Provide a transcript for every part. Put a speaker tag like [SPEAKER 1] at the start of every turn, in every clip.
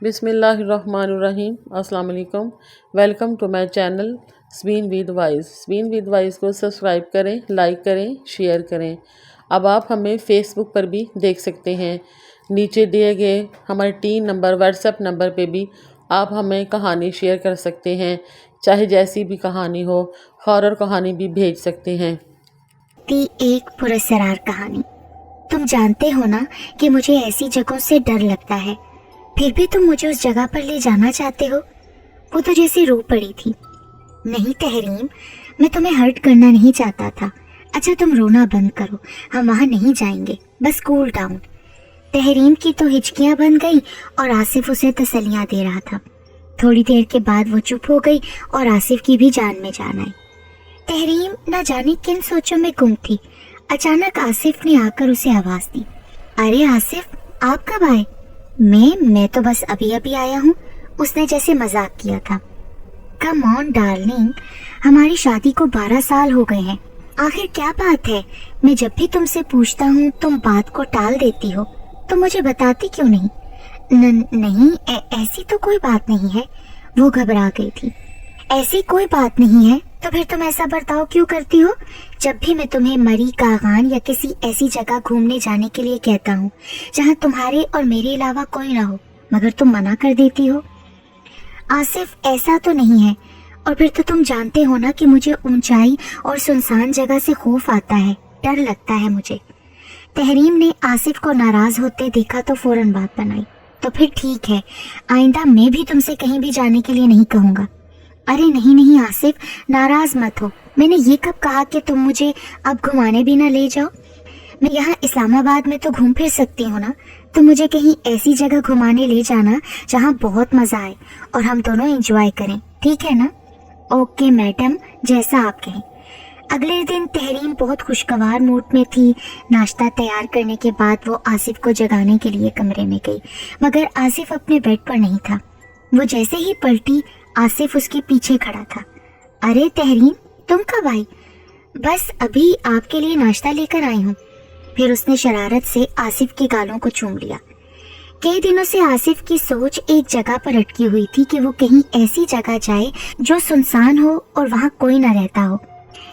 [SPEAKER 1] बिस्मिल्लाहिर्रहमानिर्रहीम। अस्सलाम वालेकुम। Welcome to my channel Sabeen with wise. Sabeen with wise को सब्सक्राइब करें, लाइक करें, शेयर करें। अब आप हमें फेसबुक पर भी देख सकते हैं। नीचे दिए गए हमारे 3 नंबर व्हाट्सएप नंबर पे भी आप हमें कहानी शेयर कर सकते हैं, चाहे जैसी भी कहानी हो। हॉरर कहानी भी भेज सकते हैं।
[SPEAKER 2] एक पुरस्कार कहानी। तुम जानते हो ना कि मुझे ऐसी जगहों से डर लगता है, फिर भी तुम मुझे उस जगह पर ले जाना चाहते हो। वो तो जैसे रो पड़ी थी। नहीं तहरीम, मैं तुम्हें हर्ट करना नहीं चाहता था। अच्छा तुम रोना बंद करो, हम वहाँ नहीं जाएंगे, बस कूल डाउन। तहरीम की तो हिचकियाँ बन गई और आसिफ उसे तसल्लियाँ दे रहा था। थोड़ी देर के बाद वो चुप हो गई और आसिफ की भी जान में जान आई। तहरीम न जाने किन सोचों में गुम थी। अचानक आसिफ ने आकर उसे आवाज दी। अरे आसिफ, आप कब आए? मैं तो बस अभी अभी आया हूँ, उसने जैसे मजाक किया था। कम ऑन डार्लिंग, हमारी शादी को 12 साल हो गए हैं। आखिर क्या बात है? मैं जब भी तुमसे पूछता हूँ तुम बात को टाल देती हो, तो मुझे बताती क्यों नहीं? नहीं, ऐसी तो कोई बात नहीं है। वो घबरा गई थी। ऐसी कोई बात नहीं है तो फिर तुम ऐसा बर्ताव क्यों करती हो? जब भी मैं तुम्हें मरी कागान या किसी ऐसी जगह घूमने जाने के लिए कहता हूँ जहाँ तुम्हारे और मेरे अलावा कोई ना हो, मगर तुम मना कर देती हो। आसिफ, ऐसा तो नहीं है। और फिर तो तुम जानते हो ना कि मुझे ऊंचाई और सुनसान जगह से खौफ आता है, डर लगता है मुझे। तहरीम ने आसिफ को नाराज होते देखा तो फौरन बात बनाई। तो फिर ठीक है, आइंदा मैं भी तुमसे कहीं भी जाने के लिए नहीं कहूँगा। अरे नहीं नहीं आसिफ, नाराज मत हो। मैंने ये कब कहा कि तुम मुझे अब घुमाने भी ना ले जाओ? मैं यहाँ इस्लामाबाद में तो घूम फिर सकती हूँ ना। तुम मुझे कहीं ऐसी जगह घुमाने ले जाना जहाँ बहुत मजा आए और हम दोनों एंजॉय करें, ठीक है ना? ओके मैडम, जैसा आप कहें। अगले दिन तहरीम बहुत खुशगवार मूड में थी। नाश्ता तैयार करने के बाद वो आसिफ को जगाने के लिए कमरे में गई, मगर आसिफ अपने बेड पर नहीं था। वो जैसे ही पलटी, आसिफ उसके पीछे खड़ा था। अरे तहरीम, तुम कब आई? बस अभी आपके लिए नाश्ता लेकर आई हूँ। फिर उसने शरारत से आसिफ के गालों को चूम लिया। कई दिनों से आसिफ की सोच एक जगह पर अटकी हुई थी कि वो कहीं ऐसी जगह जाए जो सुनसान हो और वहाँ कोई न रहता हो।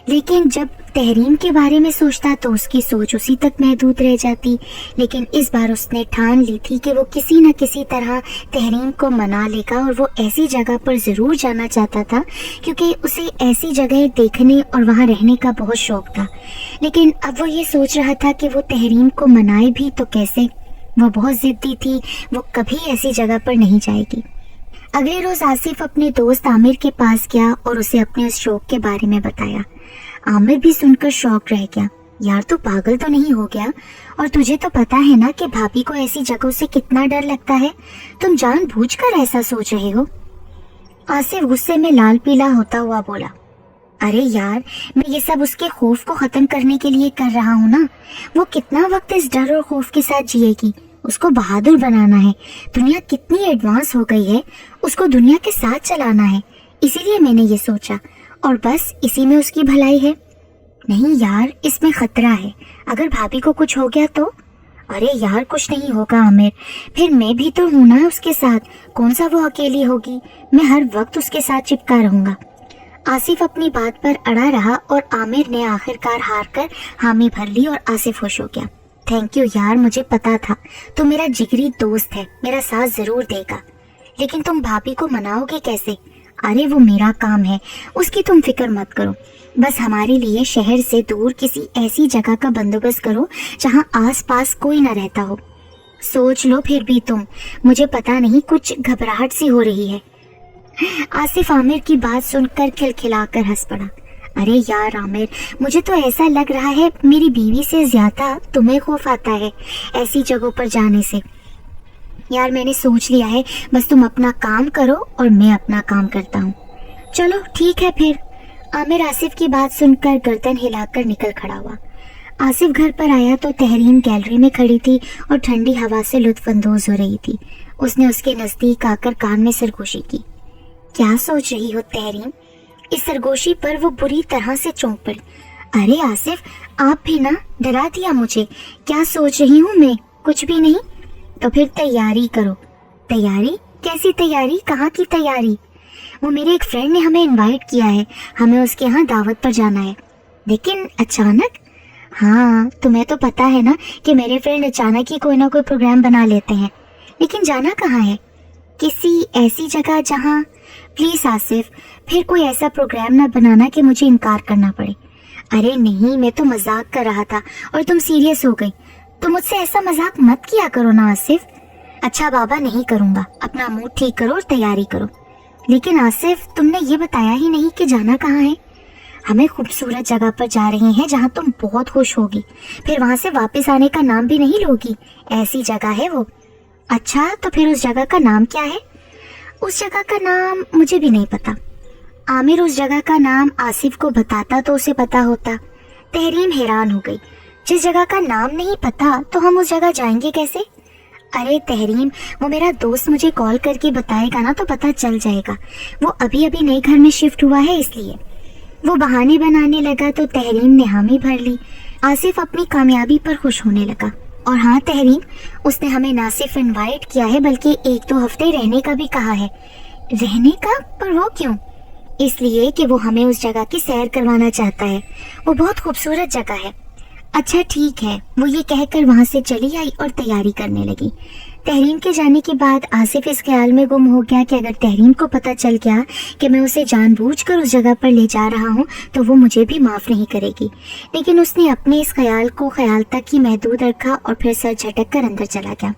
[SPEAKER 2] लेकिन जब तहरीम के बारे में सोचता तो उसकी सोच उसी तक महदूद रह जाती। लेकिन इस बार उसने ठान ली थी कि वो किसी न किसी तरह तहरीम को मना लेगा और वो ऐसी जगह पर ज़रूर जाना चाहता था, क्योंकि उसे ऐसी जगह देखने और वहाँ रहने का बहुत शौक था। लेकिन अब वो ये सोच रहा था कि वो तहरीम को मनाए भी तो कैसे। वो बहुत ज़िद्दी थी, वो कभी ऐसी जगह पर नहीं जाएगी। अगले रोज़ आसिफ अपने दोस्त आमिर के पास गया और उसे अपने उस शौक के बारे में बताया। आमिर भी सुनकर शॉक रह गया। यार तू पागल तो नहीं हो गया? और तुझे तो पता है ना कि भाभी को ऐसी जगहों से कितना डर लगता है। तुम जानबूझकर ऐसा सोच रहे हो? आसिफ गुस्से में लाल पीला होता हुआ बोला। अरे यार, मैं ये सब उसके खौफ को खत्म करने के लिए कर रहा हूँ ना। वो कितना वक्त इस डर और खौफ के साथ जिएगी? उसको बहादुर बनाना है। दुनिया कितनी एडवांस हो गई है, उसको दुनिया के साथ चलाना है। इसीलिए मैंने ये सोचा, और बस इसी में उसकी भलाई है। नहीं यार, इसमें खतरा है। अगर भाभी को कुछ हो गया तो? अरे यार, कुछ नहीं होगा आमिर। फिर मैं भी तो हूं ना उसके साथ। कौन सा वो अकेली होगी? मैं हर वक्त उसके साथ चिपका रहूंगा। आसिफ अपनी बात पर अड़ा रहा और आमिर ने आखिरकार हार कर हामी भर ली और आसिफ खुश हो गया। थैंक यू यार, मुझे पता था तो मेरा जिगरी दोस्त है, मेरा साथ जरूर देगा। लेकिन तुम भाभी को मनाओगे कैसे? अरे वो मेरा काम है, उसकी तुम फिक्र मत करो। बस हमारे लिए शहर से दूर किसी ऐसी जगह का बंदोबस्त करो जहाँ आसपास कोई न रहता हो। सोच लो फिर भी तुम। मुझे पता नहीं, कुछ घबराहट सी हो रही है। आसिफ आमिर की बात सुनकर खिलखिलाकर हंस पड़ा। अरे यार आमिर, मुझे तो ऐसा लग रहा है मेरी बीवी से ज्यादा तुम्हें खौफ आता है ऐसी जगहों पर जाने से। यार मैंने सोच लिया है, बस तुम अपना काम करो और मैं अपना काम करता हूँ। चलो ठीक है फिर। आमिर आसिफ की बात सुनकर गर्दन हिलाकर निकल खड़ा हुआ। आसिफ घर पर आया तो तहरीम गैलरी में खड़ी थी और ठंडी हवा से लुत्फानंदोज हो रही थी। उसने उसके नजदीक आकर कान में सरगोशी की। क्या सोच रही हो तहरीम? इस सरगोशी पर वो बुरी तरह से चौंक पड़ी। अरे आसिफ, आप भी ना, डरा दिया मुझे। क्या सोच रही हूँ मैं? कुछ भी नहीं। तो फिर तैयारी करो। तैयारी? कैसी तैयारी? कहाँ की तैयारी? वो मेरे एक फ्रेंड ने हमें इनवाइट किया है, हमें उसके यहाँ दावत पर जाना है। लेकिन अचानक? हाँ, तुम्हें तो पता है ना कि मेरे फ्रेंड अचानक ही कोई ना कोई प्रोग्राम बना लेते हैं। लेकिन जाना कहाँ है? किसी ऐसी जगह जहाँ, प्लीज आसिफ, फिर कोई ऐसा प्रोग्राम ना बनाना कि मुझे इनकार करना पड़े। अरे नहीं, मैं तो मजाक कर रहा था और तुम सीरियस हो गई। तो मुझसे ऐसा मजाक मत किया करो ना आसिफ। अच्छा बाबा, नहीं करूँगा, अपना मूड ठीक करो और तैयारी करो। लेकिन आसिफ, तुमने ये बताया ही नहीं कि जाना कहाँ है। हमें खूबसूरत जगह पर जा रहे हैं जहाँ तुम बहुत खुश होगी, फिर वहाँ से वापस आने का नाम भी नहीं लोगी, ऐसी जगह है वो। अच्छा, तो फिर उस जगह का नाम क्या है? उस जगह का नाम मुझे भी नहीं पता। आमिर उस जगह का नाम आसिफ को बताता तो उसे पता होता। तहरीम हैरान हो गई। जिस जगह का नाम नहीं पता तो हम उस जगह जाएंगे कैसे? अरे तहरीम, वो मेरा दोस्त मुझे कॉल करके बताएगा ना तो पता चल जाएगा। वो अभी अभी नए घर में शिफ्ट हुआ है इसलिए। वो बहाने बनाने लगा तो तहरीम ने हामी भर ली। आसिफ अपनी कामयाबी पर खुश होने लगा। और हाँ तहरीम, उसने हमें ना सिर्फ इनवाइट किया है बल्कि 1-2 हफ्ते रहने का भी कहा है। रहने का? पर वो क्यों? इसलिए कि वो हमें उस जगह की सैर करवाना चाहता है। वो बहुत खूबसूरत जगह है। अच्छा ठीक है, वो ये कहकर वहाँ से चली आई और तैयारी करने लगी। तहरीम के जाने के बाद आसिफ इस ख्याल में गुम हो गया कि अगर तहरीम को पता चल गया कि मैं उसे जानबूझकर उस जगह पर ले जा रहा हूँ तो वो मुझे भी माफ़ नहीं करेगी। लेकिन उसने अपने इस ख्याल को ख्याल तक ही महदूद रखा और फिर सर झटक कर अंदर चला गया।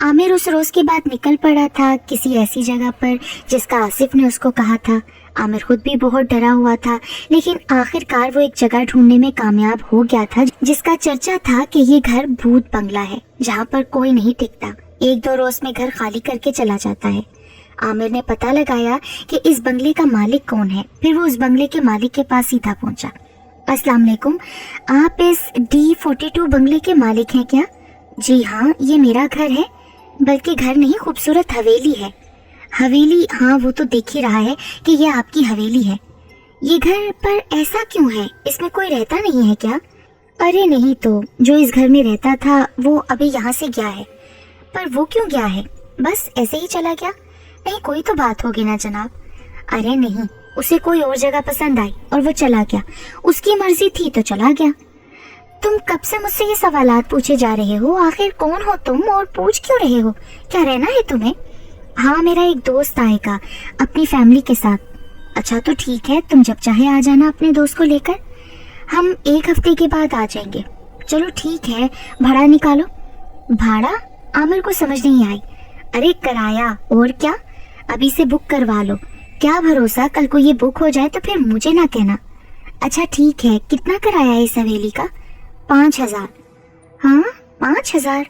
[SPEAKER 2] आमिर उस रोज़ के बाद निकल पड़ा था किसी ऐसी जगह पर जिसका आसिफ ने उसको कहा था। आमिर खुद भी बहुत डरा हुआ था, लेकिन आखिरकार वो एक जगह ढूंढने में कामयाब हो गया था जिसका चर्चा था कि ये घर भूत बंगला है जहाँ पर कोई नहीं टिकता। 1-2 रोज में घर खाली करके चला जाता है। आमिर ने पता लगाया कि इस बंगले का मालिक कौन है। फिर वो उस बंगले के मालिक के पास सीधा पहुंचा। अस्सलाम वालेकुम, आप इस D42 बंगले के मालिक हैं क्या? जी हाँ, ये मेरा घर है। बल्कि घर नहीं, खूबसूरत हवेली है। हवेली? हाँ, वो तो देख ही रहा है कि ये आपकी हवेली है। ये घर पर ऐसा क्यों है? इसमें कोई रहता नहीं है क्या? अरे नहीं तो, जो इस घर में रहता था वो अभी यहाँ से गया है। पर वो क्यों गया है? बस ऐसे ही चला गया? नहीं, कोई तो बात होगी ना जनाब। अरे नहीं, उसे कोई और जगह पसंद आई और वो चला गया। उसकी मर्जी थी तो चला गया। तुम कब से मुझसे ये सवालात पूछे जा रहे हो? आखिर कौन हो तुम और पूछ क्यों रहे हो? क्या रहना है तुम्हें? हाँ, मेरा एक दोस्त आएगा अपनी फैमिली के साथ। अच्छा तो ठीक है, तुम जब चाहे आ जाना अपने दोस्त को लेकर। हम 1 हफ्ते के बाद आ जाएंगे। चलो ठीक है, भाड़ा निकालो। भाड़ा? आमिर को समझ नहीं आई। अरे किराया, और क्या, अभी से बुक करवा लो। क्या भरोसा कल को ये बुक हो जाए तो फिर मुझे ना कहना। अच्छा ठीक है, कितना किराया है इस हवेली का? 5,000। हाँ 5,000?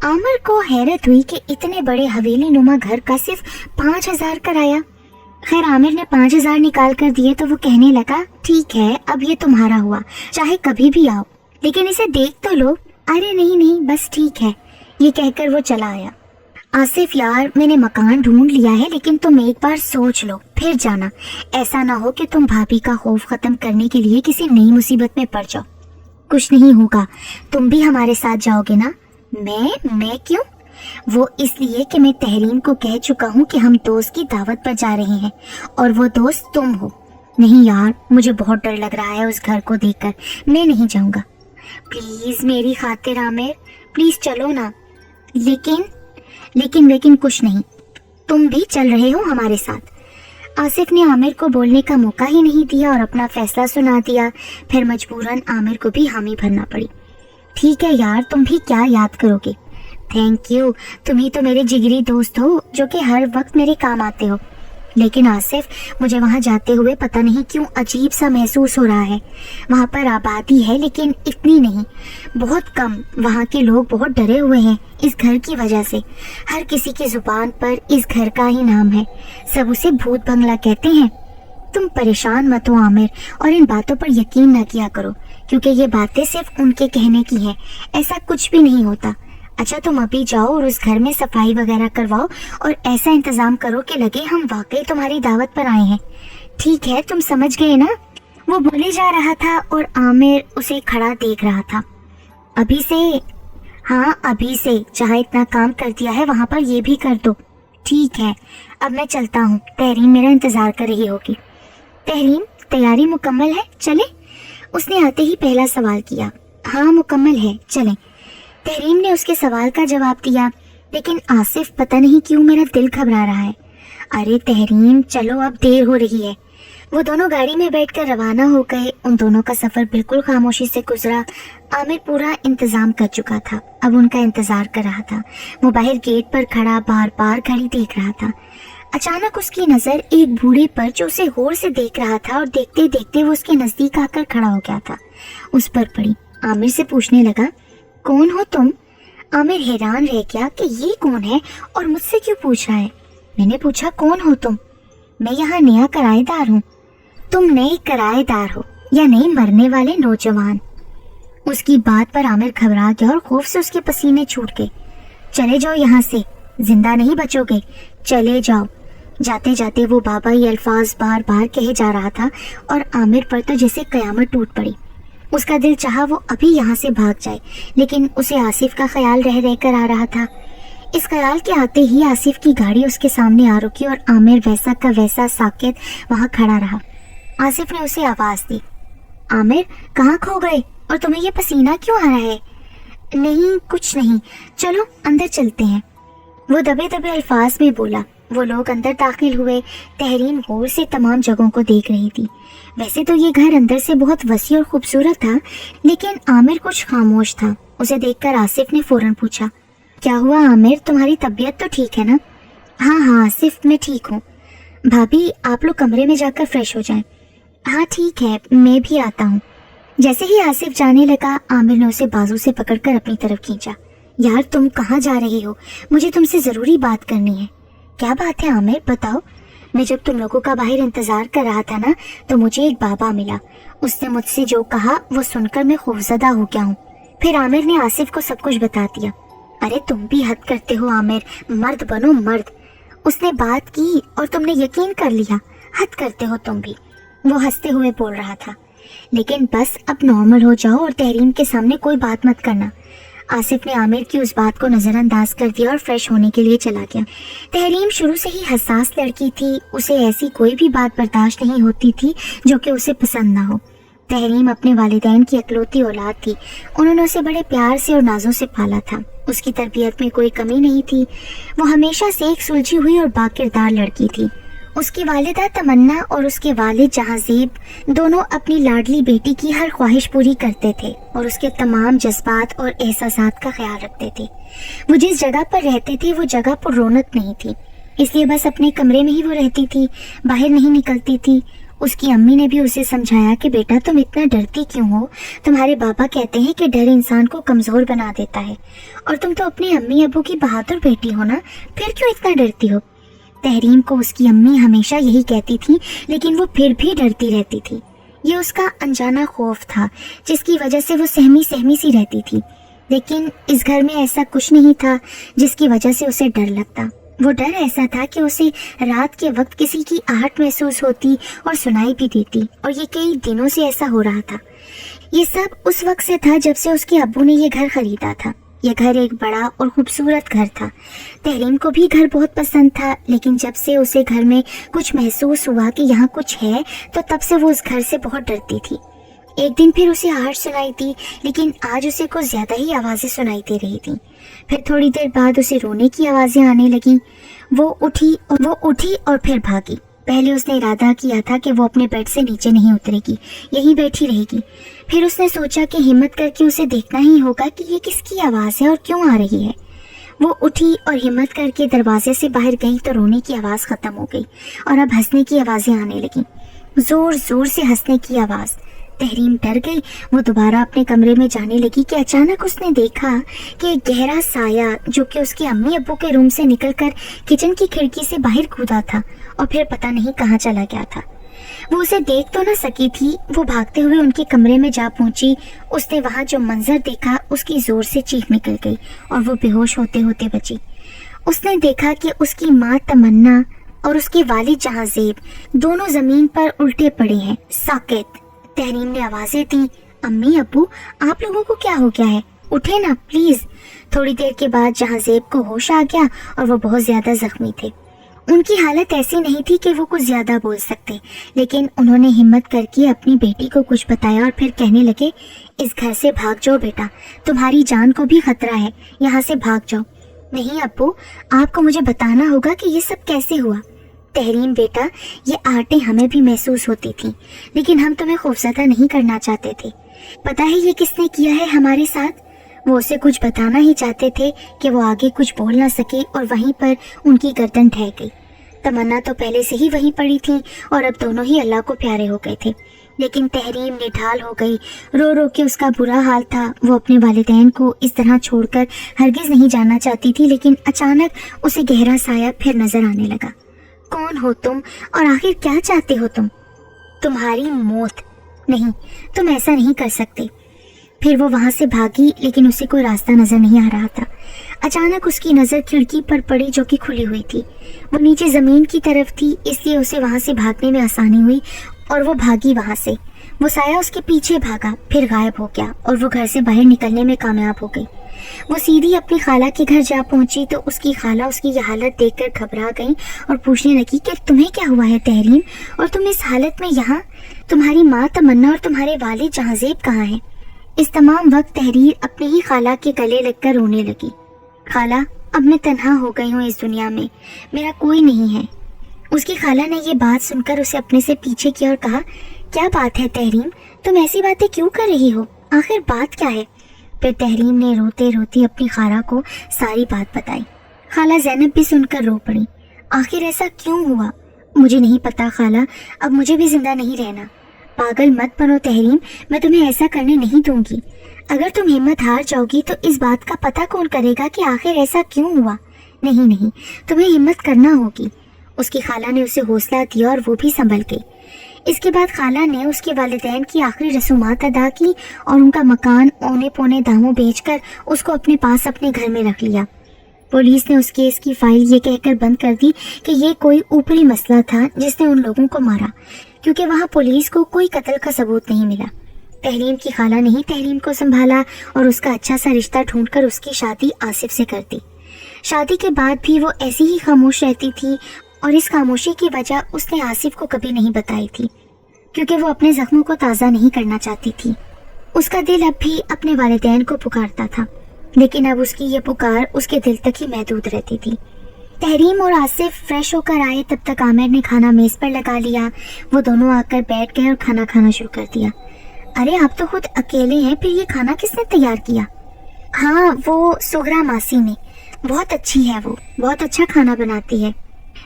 [SPEAKER 2] आमिर को हैरत हुई कि इतने बड़े हवेली नुमा घर का सिर्फ 5,000 किराया। खैर आमिर ने 5,000 निकाल कर दिए तो वो कहने लगा, ठीक है, अब ये तुम्हारा हुआ, चाहे कभी भी आओ, लेकिन इसे देख तो लो। अरे नहीं नहीं, बस ठीक है, ये कहकर वो चला आया। आसिफ यार, मैंने मकान ढूंढ लिया है, लेकिन तुम एक बार सोच लो फिर जाना। ऐसा ना हो कि तुम भाभी का खौफ खत्म करने के लिए किसी नई मुसीबत में पड़ जाओ। कुछ नहीं होगा, तुम भी हमारे साथ जाओगे ना? मैं क्यों? वो इसलिए कि मैं तहरीम को कह चुका हूँ कि हम दोस्त की दावत पर जा रहे हैं और वो दोस्त तुम हो। नहीं यार, मुझे बहुत डर लग रहा है उस घर को देखकर, मैं नहीं जाऊँगा। प्लीज मेरी खातिर आमिर, प्लीज चलो ना। लेकिन कुछ नहीं, तुम भी चल रहे हो हमारे साथ। आसिफ ने आमिर को बोलने का मौका ही नहीं दिया और अपना फैसला सुना दिया। फिर मजबूरन आमिर को भी हामी भरना पड़ी। ठीक है यार, तुम भी क्या याद करोगे। थैंक यू, तुम ही तो मेरे जिगरी दोस्त हो जो कि हर वक्त मेरे काम आते हो। लेकिन आसिफ, मुझे वहाँ जाते हुए पता नहीं क्यों अजीब सा महसूस हो रहा है। वहाँ पर आबादी है लेकिन इतनी नहीं, बहुत कम। वहाँ के लोग बहुत डरे हुए हैं इस घर की वजह से। हर किसी की जुबान पर इस घर का ही नाम है, सब उसे भूत बंगला कहते हैं। तुम परेशान मत हो आमिर, और इन बातों पर यकीन न किया करो, क्योंकि ये बातें सिर्फ उनके कहने की हैं, ऐसा कुछ भी नहीं होता। अच्छा तुम अभी जाओ और उस घर में सफाई वगैरह करवाओ और ऐसा इंतजाम करो कि लगे हम वाकई तुम्हारी दावत पर आए हैं। ठीक है, तुम समझ गए ना? वो बोले जा रहा था और आमिर उसे खड़ा देख रहा था। अभी से? हाँ अभी से, जहाँ इतना काम कर दिया है वहाँ पर ये भी कर दो। ٹھیک ہے، اب میں چلتا ہوں، تحریم میرا انتظار کر رہی ہوگی۔ تحریم، تیاری مکمل ہے، چلیں؟ اس نے آتے ہی پہلا سوال کیا۔ ہاں مکمل ہے، چلیں۔ تحریم نے اس کے سوال کا جواب دیا، لیکن آصف پتہ نہیں کیوں میرا دل گھبرا رہا ہے۔ ارے تحریم چلو، اب دیر ہو رہی ہے۔ وہ دونوں گاڑی میں بیٹھ کر روانہ ہو گئے۔ ان دونوں کا سفر بالکل خاموشی سے گزرا۔ عامر پورا انتظام کر چکا تھا، اب ان کا انتظار کر رہا تھا۔ وہ باہر گیٹ پر کھڑا بار بار گھڑی دیکھ رہا تھا۔ اچانک اس کی نظر ایک بوڑھے پر جو اسے غور سے دیکھ رہا تھا، اور دیکھتے دیکھتے وہ اس کے نزدیک آ کر کھڑا ہو گیا تھا، اس پر پڑی۔ عامر سے پوچھنے لگا، کون ہو تم؟ عامر حیران رہ گیا کہ یہ کون ہے اور مجھ سے کیوں پوچھ رہا ہے۔ میں نے پوچھا، کون ہو تم؟ میں یہاں نیا کرایہ دار ہوں۔ تم نئے کرایہ دار ہو یا نئے مرنے والے نوجوان؟ اس کی بات پر عامر گھبرا گیا اور خوف سے اس کے پسینے چھوٹ گئے۔ چلے جاؤ یہاں سے، زندہ نہیں بچو گے، چلے جاؤ۔ جاتے جاتے وہ بابا یہ الفاظ بار بار کہے جا رہا تھا، اور عامر پر تو جیسے قیامت ٹوٹ پڑی۔ اس کا دل چاہا وہ ابھی یہاں سے بھاگ جائے، لیکن اسے آصف کا خیال رہ رہ کر آ رہا تھا۔ اس خیال کے آتے ہی آصف کی گاڑی اس کے سامنے آ رکی اور عامر ویسا کا ویسا ساکت وہاں کھڑا رہا۔ آصف نے اسے آواز دی، عامر کہاں کھو گئے اور تمہیں یہ پسینہ کیوں آ رہا ہے؟ نہیں کچھ نہیں، چلو اندر چلتے ہیں، وہ دبے دبے الفاظ میں بولا۔ وہ لوگ اندر داخل ہوئے۔ تحریم غور سے تمام جگہوں کو دیکھ رہی تھی۔ ویسے تو یہ گھر اندر سے بہت وسیع اور خوبصورت تھا، لیکن عامر کچھ خاموش تھا۔ اسے دیکھ کر آصف نے فوراً پوچھا، کیا ہوا عامر، تمہاری طبیعت تو ٹھیک ہے نا؟ ہاں ہاں آصف، میں ٹھیک ہوں۔ بھابھی آپ لوگ کمرے میں جا کر فریش ہو جائیں۔ ہاں ٹھیک ہے، میں بھی آتا ہوں۔ جیسے ہی آصف جانے لگا، عامر نے اسے بازو سے پکڑ کر اپنی طرف کھینچا۔ یار تم کہاں جا رہی ہو؟ مجھے تم سے ضروری بات کرنی ہے۔ کیا بات ہے عامر، بتاؤ۔ میں جب تم لوگوں کا باہر انتظار کر رہا تھا نا، تو مجھے ایک بابا ملا۔ اس نے مجھ سے جو کہا وہ سن کر میں خوفزدہ ہو گیا ہوں۔ پھر عامر نے آصف کو سب کچھ بتا دیا۔ ارے تم بھی حد کرتے ہو عامر، مرد بنو مرد۔ اس نے بات کی اور تم نے یقین کر لیا، حد کرتے ہو تم بھی، وہ ہنستے ہوئے بول رہا تھا۔ لیکن بس اب نارمل ہو جاؤ اور تحریم کے سامنے کوئی بات مت کرنا۔ آصف نے عامر کی اس بات کو نظر انداز کر دیا اور فریش ہونے کے لیے چلا گیا۔ تحریم شروع سے ہی حساس لڑکی تھی، اسے ایسی کوئی بھی بات برداشت نہیں ہوتی تھی جو کہ اسے پسند نہ ہو۔ تحریم اپنے والدین کی اکلوتی اولاد تھی، انہوں نے اسے بڑے پیار سے اور نازوں سے پالا تھا۔ اس کی تربیت میں کوئی کمی نہیں تھی، وہ ہمیشہ سے ایک سلجھی ہوئی اور با کردار لڑکی تھی۔ اس کی والدہ تمنا اور اس کے والد جہاں زیب دونوں اپنی لاڈلی بیٹی کی ہر خواہش پوری کرتے تھے اور اس کے تمام جذبات اور احساسات کا خیال رکھتے تھے۔ وہ جس جگہ پر رہتے تھے وہ جگہ پر رونق نہیں تھی، اس لیے بس اپنے کمرے میں ہی وہ رہتی تھی، باہر نہیں نکلتی تھی۔ اس کی امی نے بھی اسے سمجھایا کہ بیٹا تم اتنا ڈرتی کیوں ہو؟ تمہارے بابا کہتے ہیں کہ ڈر انسان کو کمزور بنا دیتا ہے، اور تم تو اپنے امی ابو کی بہادر بیٹی ہو نا، پھر کیوں اتنا ڈرتی ہو؟ تحریم کو اس کی امی ہمیشہ یہی کہتی تھی، لیکن وہ پھر بھی ڈرتی رہتی تھی۔ یہ اس کا انجانا خوف تھا جس کی وجہ سے وہ سہمی سہمی سی رہتی تھی، لیکن اس گھر میں ایسا کچھ نہیں تھا جس کی وجہ سے اسے ڈر لگتا۔ وہ ڈر ایسا تھا کہ اسے رات کے وقت کسی کی آہٹ محسوس ہوتی اور سنائی بھی دیتی، اور یہ کئی دنوں سے ایسا ہو رہا تھا۔ یہ سب اس وقت سے تھا جب سے اس کے ابو نے یہ گھر خریدا تھا۔ یہ گھر ایک بڑا اور خوبصورت گھر تھا۔ تحریم کو بھی گھر بہت پسند تھا، لیکن جب سے اسے گھر میں کچھ محسوس ہوا کہ یہاں کچھ ہے، تو تب سے وہ اس گھر سے بہت ڈرتی تھی۔ ایک دن پھر اسے آہٹ سنائی تھی، لیکن آج اسے کچھ زیادہ ہی آوازیں سنائی دے رہی تھیں۔ پھر تھوڑی دیر بعد اسے رونے کی آوازیں آنے لگیں۔ وہ اٹھی اور پھر بھاگی۔ پہلے اس نے ارادہ کیا تھا کہ وہ اپنے بیڈ سے نیچے نہیں اترے گی، یہیں بیٹھی رہے گی۔ پھر اس نے سوچا کہ ہمت کر کے اسے دیکھنا ہی ہوگا کہ یہ کس کی آواز ہے اور کیوں آ رہی ہے۔ وہ اٹھی اور ہمت کر کے دروازے سے باہر گئی تو رونے کی آواز ختم ہو گئی اور اب ہنسنے کی آوازیں آنے لگیں، زور زور سے ہنسنے کی آواز۔ تحریم ڈر گئی، وہ دوبارہ اپنے کمرے میں جانے لگی کہ اچانک اس نے دیکھا کہ ایک گہرا سایہ جو کہ اس کے امی ابو کے روم سے نکل کر کچن کی کھڑکی سے باہر کودا تھا اور پھر پتہ نہیں کہاں چلا گیا تھا۔ وہ اسے دیکھ تو نہ سکی تھی، وہ بھاگتے ہوئے ان کے کمرے میں جا پہنچی۔ اس نے وہاں جو منظر دیکھا اس کی زور سے چیخ نکل گئی اور وہ بے ہوش ہوتے ہوتے بچی۔ اس نے دیکھا کہ اس کی ماں تمنا اور اس کے والد جہاں زیب دونوں زمین پر الٹے پڑے ہیں، ساکت۔ تحریم نے آوازیں دی، امی ابو آپ لوگوں کو کیا ہو گیا ہے؟ اٹھے نا پلیز۔ تھوڑی دیر کے بعد جہانزیب کو ہوش آ گیا اور وہ بہت زیادہ زخمی تھے۔ ان کی حالت ایسی نہیں تھی کہ وہ کچھ زیادہ بول سکتے، لیکن انہوں نے ہمت کر کے اپنی بیٹی کو کچھ بتایا اور پھر کہنے لگے، اس گھر سے بھاگ جاؤ بیٹا، تمہاری جان کو بھی خطرہ ہے، یہاں سے بھاگ جاؤ۔ نہیں ابو، آپ کو مجھے بتانا ہوگا کہ یہ سب کیسے ہوا۔ تحریم بیٹا، یہ آہٹیں ہمیں بھی محسوس ہوتی تھیں، لیکن ہم تمہیں خوفزدہ نہیں کرنا چاہتے تھے۔ پتہ ہے یہ کس نے کیا ہے ہمارے ساتھ؟ وہ اسے کچھ بتانا ہی چاہتے تھے کہ وہ آگے کچھ بول نہ سکے اور وہیں پر ان کی گردن ڈھہ گئی۔ تمنا تو پہلے سے ہی وہیں پڑی تھی اور اب دونوں ہی اللہ کو پیارے ہو گئے تھے، لیکن تحریم نڈھال ہو گئی، رو رو کے اس کا برا حال تھا۔ وہ اپنے والدین کو اس طرح چھوڑ کر ہرگز نہیں جانا چاہتی تھی، لیکن اچانک اسے گہرا سایہ پھر نظر آنے لگا۔ کون ہو تم اور آخر کیا چاہتے ہو تم؟ تمہاری موت۔ نہیں، تم ایسا نہیں کر سکتے۔ پھر وہ وہاں سے بھاگی، لیکن اسے کوئی راستہ نظر نہیں آ رہا تھا۔ اچانک اس کی نظر کھڑکی پر پڑی جو کہ کھلی ہوئی تھی۔ وہ نیچے زمین کی طرف تھی، اس لیے اسے وہاں سے بھاگنے میں آسانی ہوئی اور وہ بھاگی وہاں سے۔ وہ سایہ اس کے پیچھے بھاگا، پھر غائب ہو گیا اور وہ گھر سے باہر نکلنے میں کامیاب ہو گئی۔ وہ سیدھی اپنی خالہ کے گھر جا پہنچی تو اس کی خالہ اس کی یہ حالت دیکھ کر گھبرا گئی اور پوچھنے لگی کہ تمہیں کیا ہوا ہے تحریم، اور تم اس حالت میں یہاں؟ تمہاری ماں تمنا اور تمہارے والد جہانزیب کہاں ہیں؟ اس تمام وقت تحریر اپنی ہی خالہ کے گلے لگ کر رونے لگی۔ خالہ، اب میں تنہا ہو گئی ہوں اس دنیا میں، میرا کوئی نہیں ہے۔ اس کی خالہ نے یہ بات سن کر اسے اپنے سے پیچھے کیا اور کہا، کیا بات ہے تحریم، تم ایسی باتیں کیوں کر رہی ہو؟ آخر بات کیا ہے؟ پھر تحریم نے روتے روتے اپنی خالہ کو ساری بات بتائی۔ خالہ زینب بھی سن کر رو پڑی۔ آخر ایسا کیوں ہوا؟ مجھے نہیں پتا خالہ، اب مجھے بھی زندہ نہیں رہنا۔ پاگل مت بنو تحریم، میں تمہیں ایسا کرنے نہیں دوں گی۔ اگر تم ہمت ہار جاؤ گی تو اس بات کا پتہ کون کرے گا کہ آخر ایسا کیوں ہوا؟ نہیں، تمہیں ہمت کرنا ہوگی۔ اس کی خالہ نے اسے حوصلہ دیا اور وہ بھی سنبھل گئی۔ اس کے بعد خالہ نے اس کے والدین کی آخری رسومات ادا کی اور ان کا مکان اونے پونے داموں بیچ کر اس کو اپنے پاس اپنے گھر میں رکھ لیا۔ پولیس نے اس کیس کی فائل یہ کہہ کر بند کر دی کہ یہ کوئی اوپری مسئلہ تھا جس نے ان لوگوں کو مارا، کیونکہ وہاں پولیس کو کوئی قتل کا ثبوت نہیں ملا۔ تحریم کی خالہ نے ہی تحریم کو سنبھالا اور اس کا اچھا سا رشتہ ڈھونڈ کر اس کی شادی آصف سے کر دی۔ شادی کے بعد بھی وہ ایسی ہی خاموش رہتی تھی اور اس خاموشی کی وجہ اس نے آصف کو کبھی نہیں بتائی تھی، کیونکہ وہ اپنے زخموں کو تازہ نہیں کرنا چاہتی تھی۔ اس کا دل اب بھی اپنے والدین کو پکارتا تھا، لیکن اب اس کی یہ پکار اس کے دل تک ہی محدود رہتی تھی۔ تحریم اور آصف فریش ہو کر آئے، تب تک عامر نے کھانا میز پر لگا لیا۔ وہ دونوں آ کر بیٹھ گئے اور کھانا کھانا شروع کر دیا۔ ارے آپ تو خود اکیلے ہیں، پھر یہ کھانا کس نے تیار کیا؟ ہاں، وہ سغرا ماسی نے، بہت اچھی ہے، وہ بہت اچھا کھانا بناتی ہے۔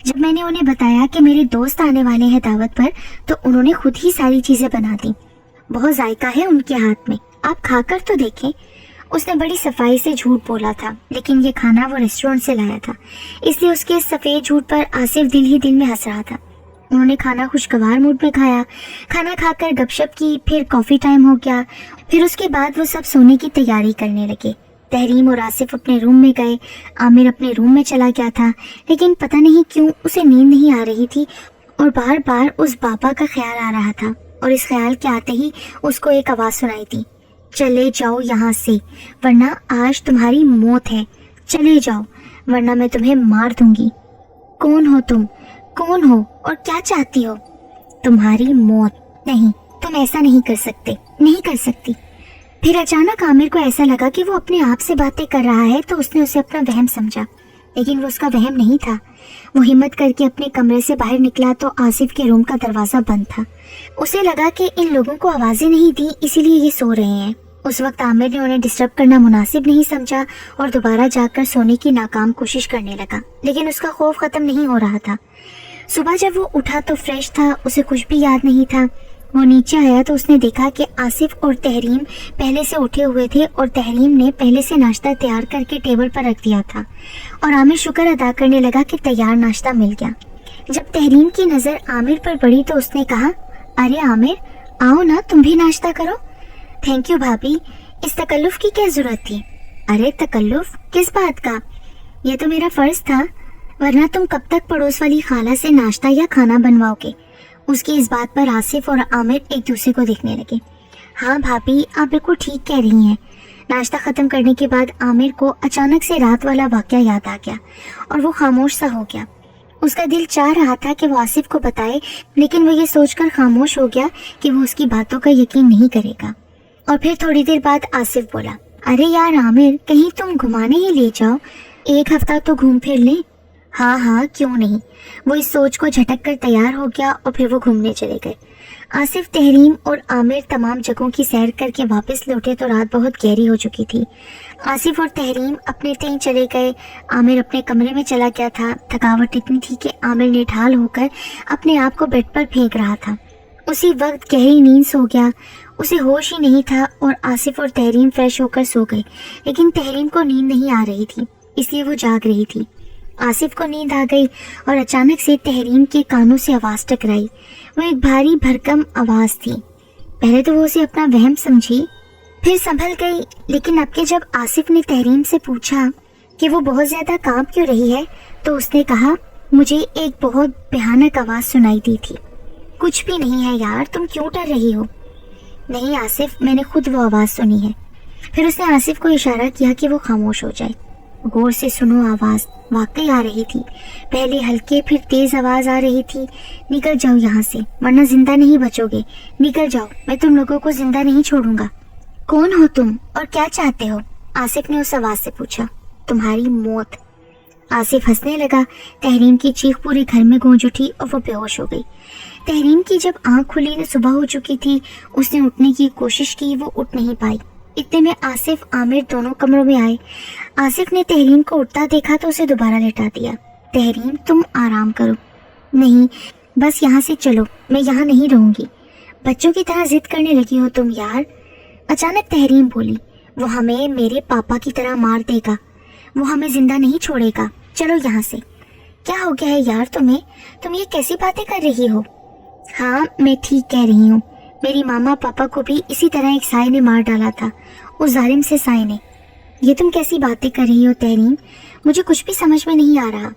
[SPEAKER 2] جب میں نے انہیں بتایا کہ میرے دوست آنے والے ہیں دعوت پر، تو انہوں نے خود ہی ساری چیزیں بنا دی۔ بہت ذائقہ ہے ان کے ہاتھ میں، آپ کھا کر تو دیکھیں۔ اس نے بڑی صفائی سے جھوٹ بولا تھا، لیکن یہ کھانا وہ ریسٹورنٹ سے لایا تھا، اس لیے اس کے سفید جھوٹ پر آصف دل ہی دل میں ہنس رہا تھا۔ انہوں نے کھانا خوشگوار موڈ میں کھایا، کھانا کھا کر گپ شپ کی، پھر کافی ٹائم ہو گیا، پھر اس کے بعد وہ سب سونے کی تیاری کرنے لگے۔ تحریم اور آصف اپنے روم میں گئے، عامر اپنے روم میں چلا گیا تھا، لیکن پتہ نہیں کیوں اسے نیند نہیں آ رہی تھی اور بار بار اس بابا کا خیال آ رہا تھا، اور اس خیال کے آتے ہی اس کو ایک آواز سنائی دی، چلے جاؤ یہاں سے، ورنہ آج تمہاری موت ہے، چلے جاؤ ورنہ میں تمہیں مار دوں گی۔ کون ہو تم؟ کون ہو اور کیا چاہتی ہو؟ تمہاری موت۔ نہیں، تم ایسا نہیں کر سکتے، نہیں کر سکتی۔ پھر اچانک عامر کو ایسا لگا کہ وہ اپنے آپ سے باتیں کر رہا ہے، تو اس نے اسے اپنا وہم سمجھا، لیکن وہ اس کا وہم نہیں تھا۔ وہ ہمت کر کے اپنے کمرے سے باہر نکلا تو آصف کے روم کا دروازہ بند تھا۔ اسے لگا کہ ان لوگوں کو آوازیں نہیں دی، اسی لیے یہ سو رہے ہیں۔ اس وقت عامر نے انہیں ڈسٹرب کرنا مناسب نہیں سمجھا اور دوبارہ جا کر سونے کی ناکام کوشش کرنے لگا، لیکن اس کا خوف ختم نہیں ہو رہا تھا۔ صبح جب وہ اٹھا تو فریش تھا، اسے کچھ بھی یاد نہیں تھا۔ وہ نیچے آیا تو اس نے دیکھا کہ آصف اور تحریم پہلے سے اٹھے ہوئے تھے اور تحریم نے پہلے سے ناشتہ تیار کر کے ٹیبل پر رکھ دیا تھا، اور عامر شکر ادا کرنے لگا کہ تیار ناشتہ مل گیا۔ جب تحریم کی نظر عامر پر پڑی تو اس نے کہا، ارے عامر آؤ نا، تم بھی ناشتہ کرو۔ تھینک یو بھابھی، اس تکلف کی کیا ضرورت تھی؟ ارے تکلف کس بات کا؟ یہ تو میرا فرض تھا، ورنہ تم کب تک پڑوس والی خالہ سے ناشتہ یا کھانا بنواؤ گے؟ اس کی اس بات پر آصف اور عامر ایک دوسرے کو دیکھنے لگے۔ ہاں بھابھی، آپ بالکل ٹھیک کہہ رہی ہیں، नाश्ता खत्म करने के बाद आमिर को अचानक से रात वाला वाकया याद आ गया और वो खामोश सा हो गया। उसका दिल चाह रहा था कि वो आसिफ को बताए, लेकिन वो ये सोचकर खामोश हो गया कि वो उसकी बातों का यकीन नहीं करेगा। और फिर थोड़ी देर बाद आसिफ बोला, अरे यार आमिर, कहीं तुम घुमाने ही ले जाओ, एक हफ्ता तो घूम फिर लें। हाँ हाँ, क्यों नहीं। वो इस सोच को झटक कर तैयार हो गया और फिर वो घूमने चले गए। आसिफ, तहरीम और आमिर तमाम जगहों की सैर करके वापस लौटे तो रात बहुत गहरी हो चुकी थी। आसिफ और तहरीम अपने तय चले गए। आमिर अपने कमरे में चला गया था। थकावट इतनी थी कि आमिर निढाल होकर अपने आप को बेड पर फेंक रहा था। उसी वक्त गहरी नींद सो गया। उसे होश ही नहीं था और आसिफ और तहरीम फ्रेश होकर सो गए, लेकिन तहरीम को नींद नहीं आ रही थी, इसलिए वो जाग रही थी। आसिफ को नींद आ गई और अचानक से तहरीम के कानों से आवाज टकराई। वो एक भारी भरकम आवाज थी। पहले तो वो उसे अपना वहम समझी, फिर संभल गई, लेकिन अब के जब आसिफ ने तहरीम से पूछा कि वो बहुत ज्यादा कांप क्यों रही है, तो उसने कहा, मुझे एक बहुत भयानक आवाज सुनाई दी थी। कुछ भी नहीं है यार, तुम क्यों डर रही हो? नहीं आसिफ, मैंने खुद वो आवाज सुनी है। फिर उसने आसिफ को इशारा किया कि वो खामोश हो जाए। गौर से सुनो, आवाज वाकई आ रही थी। पहले हल्के फिर तेज आवाज आ रही थी। निकल जाओ यहाँ से, वरना जिंदा नहीं बचोगे। निकल जाओ, मैं तुम लोगों को जिंदा नहीं छोड़ूंगा। कौन हो तुम और क्या चाहते हो? आसिफ ने उस आवाज से पूछा। तुम्हारी मौत। आसिफ हंसने लगा। तहरीम की चीख पूरे घर में गूंज उठी और वो बेहोश हो गई। तहरीम की जब आंख खुली तो सुबह हो चुकी थी। उसने उठने की कोशिश की, वो उठ नहीं पाई। इतने में आसिफ, आमिर दोनों कमरों में आए। आसिफ ने तहरीम को उठता देखा तो उसे दोबारा लेटा दिया। तहरीम, तुम आराम करो। नहीं, बस यहाँ से चलो, मैं यहाँ नहीं रहूंगी। बच्चों की तरह जिद करने लगी हो तुम यार। अचानक तहरीम बोली, वो हमें मेरे पापा की तरह मार देगा, वो हमें जिंदा नहीं छोड़ेगा। चलो यहाँ से। क्या हो गया है यार तुम्हें? तुम ये कैसी बातें कर रही हो? हाँ, मैं ठीक कह रही हूँ। मेरी मामा पापा को भी इसी तरह एक साए ने मार डाला था, उस जालिम से साए ने। ये तुम कैसी बातें कर रही हो तहरीम? मुझे कुछ भी समझ में नहीं आ रहा।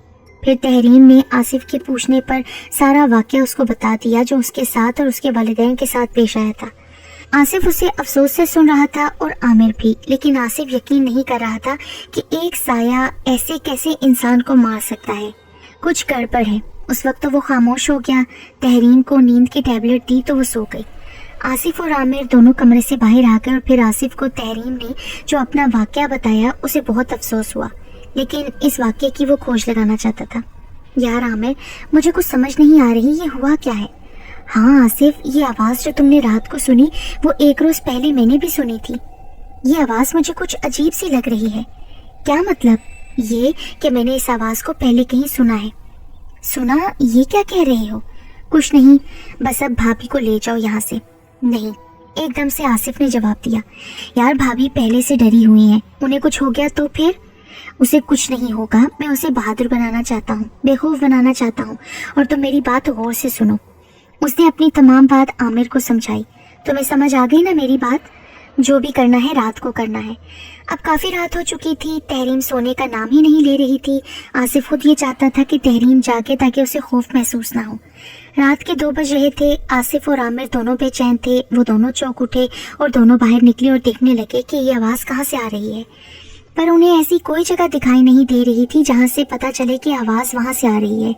[SPEAKER 2] फिर तहरीम ने आसिफ के पूछने पर सारा वाकया उसको बता दिया जो उसके साथ और उसके वालिदैन के साथ पेश आया था। आसिफ उसे अफसोस से सुन रहा था और आमिर भी, लेकिन आसिफ यकीन नहीं कर रहा था कि एक साया ऐसे कैसे इंसान को मार सकता है। कुछ गड़बड़ है। उस वक्त तो वो खामोश हो गया। तहरीम को नींद की टैबलेट दी तो वो सो गई। आसिफ और आमिर दोनों कमरे से बाहर आ गए और फिर आसिफ को तहरीम ने जो अपना वाकया बताया उसे बहुत अफसोस हुआ, लेकिन इस वाकये की वो खोज लगाना चाहता था। यार आमिर, मुझे कुछ समझ नहीं आ रही, ये हुआ क्या है? हाँ आसिफ, ये आवाज़ जो तुमने रात को सुनी वो एक रोज़ पहले मैंने भी सुनी थी। ये आवाज़ मुझे कुछ अजीब सी लग रही है। क्या मतलब? ये कि मैंने इस आवाज़ को पहले कहीं सुना है। सुना? ये क्या कह रहे हो? कुछ नहीं, बस अब भाभी को ले जाओ यहाँ से। नहीं, एकदम से आसिफ ने जवाब दिया। यार भाभी पहले से डरी हुई हैं, उन्हें कुछ हो गया तो फिर? उसे कुछ नहीं होगा। मैं उसे बहादुर बनाना चाहता हूँ, बेखौफ बनाना चाहता हूँ, और तुम मेरी बात गौर से सुनो। उसने अपनी तमाम बात आमिर को समझाई। तुम्हें समझ आ गई ना मेरी बात? जो भी करना है रात को करना है। अब काफ़ी रात हो चुकी थी। तहरीम सोने का नाम ही नहीं ले रही थी। आसिफ खुद ये चाहता था कि तहरीम जागे ताकि उसे खौफ महसूस ना हो। रात के 2 बज रहे थे। आसिफ और आमिर दोनों बेचैन थे। वो दोनों चौंक उठे और दोनों बाहर निकले और देखने लगे कि ये आवाज़ कहाँ से आ रही है, पर उन्हें ऐसी कोई जगह दिखाई नहीं दे रही थी जहाँ से पता चले कि आवाज़ वहाँ से आ रही है।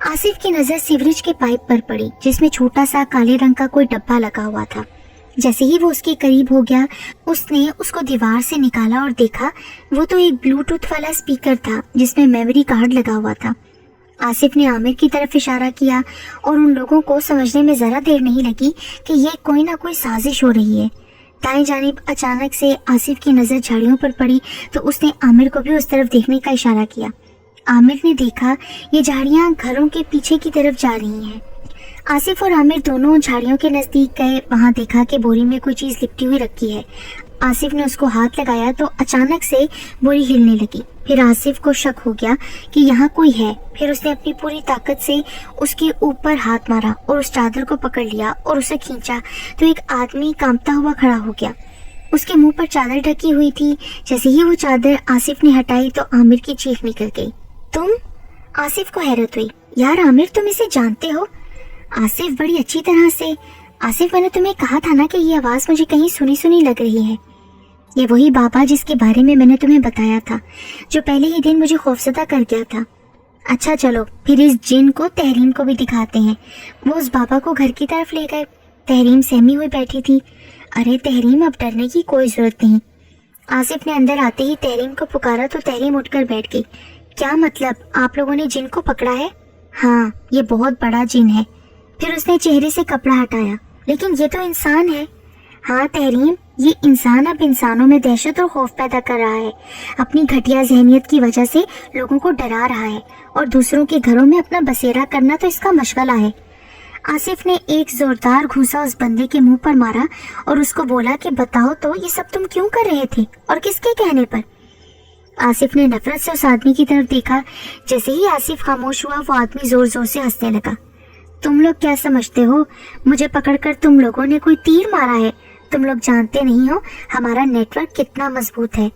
[SPEAKER 2] आसिफ की नज़र सीवरेज के पाइप पर पड़ी जिसमें छोटा सा काले रंग का कोई डब्बा लगा हुआ था। जैसे ही वो उसके करीब हो गया, उसने उसको दीवार से निकाला और देखा वो तो एक ब्लूटूथ वाला स्पीकर था जिसमें मेमोरी कार्ड लगा हुआ था। आसिफ ने आमिर की तरफ इशारा किया और उन लोगों को समझने में ज़रा देर नहीं लगी कि ये कोई ना कोई साजिश हो रही है। दाएं जानिब अचानक से आसिफ की नज़र झाड़ियों पर पड़ी तो उसने आमिर को भी उस तरफ देखने का इशारा किया। आमिर ने देखा ये झाड़ियाँ घरों के पीछे की तरफ जा रही हैं। आसिफ और आमिर दोनों झाड़ियों के नज़दीक गए। वहाँ देखा कि बोरी में कोई चीज़ लिपटी हुई रखी है। आसिफ ने उसको हाथ लगाया तो अचानक से बोरी हिलने लगी। फिर आसिफ को शक हो गया कि यहाँ कोई है। फिर उसने अपनी पूरी ताकत से उसके ऊपर हाथ मारा और उस चादर को पकड़ लिया और उसे खींचा तो एक आदमी कांपता हुआ खड़ा हो गया। उसके मुंह पर चादर ढकी हुई थी। जैसे ही वो चादर आसिफ ने हटाई तो आमिर की चीख निकल गई। तुम? आसिफ को हैरत हुई। यार आमिर, तुम इसे जानते हो? आसिफ, बड़ी अच्छी तरह से। आसिफ, मैंने तुम्हें कहा था ना कि ये आवाज़ मुझे कहीं सुनी सुनी लग रही है। یہ وہی بابا جس کے بارے میں نے تمہیں بتایا تھا، جو پہلے ہی دن مجھے خوفزدہ کر گیا تھا۔ اچھا چلو پھر اس جن کو تحریم کو بھی دکھاتے ہیں۔ وہ اس بابا کو گھر کی طرف لے گئے۔ تحریم سہمی ہوئی بیٹھی تھی۔ ارے تحریم، اب ڈرنے کی کوئی ضرورت نہیں۔ آصف نے اندر آتے ہی تحریم کو پکارا تو تحریم اٹھ کر بیٹھ گئی۔ کیا مطلب، آپ لوگوں نے جن کو پکڑا ہے؟ ہاں، یہ بہت بڑا جن ہے۔ پھر اس نے چہرے سے کپڑا ہٹایا۔ لیکن یہ تو انسان ہے۔ ہاں تحریم، یہ انسان اب انسانوں میں دہشت اور خوف پیدا کر رہا ہے، اپنی گھٹیا ذہنیت کی وجہ سے لوگوں کو ڈرا رہا ہے، اور دوسروں کے گھروں میں اپنا بسیرا کرنا تو اس کا مشغلہ ہے۔ آصف نے ایک زوردار گھوسا اس بندے کے منہ پر مارا اور اس کو بولا کہ بتاؤ تو یہ سب تم کیوں کر رہے تھے اور کس کے کہنے پر؟ آصف نے نفرت سے اس آدمی کی طرف دیکھا۔ جیسے ہی آصف خاموش ہوا، وہ آدمی زور زور سے ہنسنے لگا۔ تم لوگ کیا سمجھتے ہو مجھے پکڑ کر تم لوگوں نے کوئی تیر مارا ہے؟ تم لوگ جانتے نہیں ہو ہمارا نیٹ ورک کتنا مضبوط ہے۔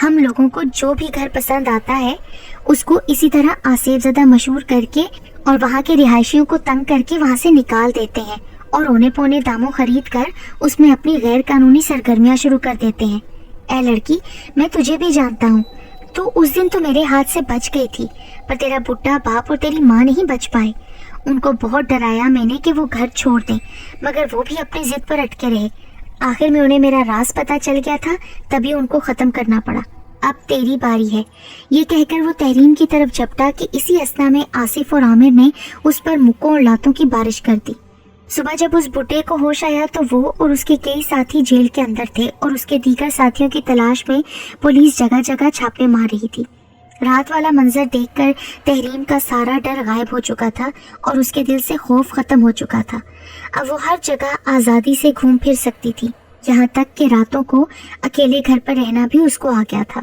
[SPEAKER 2] ہم لوگوں کو جو بھی گھر پسند آتا ہے اس کو اسی طرح آصف زدہ مشہور کر کے اور وہاں کے رہائشیوں کو تنگ کر کے وہاں سے نکال دیتے ہیں، اور اونے پونے داموں خرید کر اس میں اپنی غیر قانونی سرگرمیاں شروع کر دیتے ہیں۔ اے لڑکی، میں تجھے بھی جانتا ہوں، تو اس دن تو میرے ہاتھ سے بچ گئی تھی، پر تیرا بڈھا باپ اور تیری ماں نہیں بچ پائے۔ ان کو بہت ڈرایا میں نے کہ وہ گھر چھوڑ دیں، مگر وہ بھی اپنی ضد پر اٹکے رہے۔ آخر میں انہیں میرا راز پتہ چل گیا تھا، تبھی ان کو ختم کرنا پڑا۔ اب تیری باری ہے۔ یہ کہہ کر وہ تحریم کی طرف جھپٹا کہ اسی اثنا میں آصف اور عامر نے اس پر مکوں اور لاتوں کی بارش کر دی۔ صبح جب اس بڈھے کو ہوش آیا تو وہ اور اس کے کئی ساتھی جیل کے اندر تھے، اور اس کے دیگر ساتھیوں کی تلاش میں پولیس جگہ جگہ چھاپے مار رہی تھی۔ رات والا منظر دیکھ کر تحریم کا سارا ڈر غائب ہو چکا تھا اور اس کے دل سے خوف ختم ہو چکا تھا۔ اب وہ ہر جگہ آزادی سے گھوم پھر سکتی تھی، یہاں تک کہ راتوں کو اکیلے گھر پر رہنا بھی اس کو آ گیا تھا۔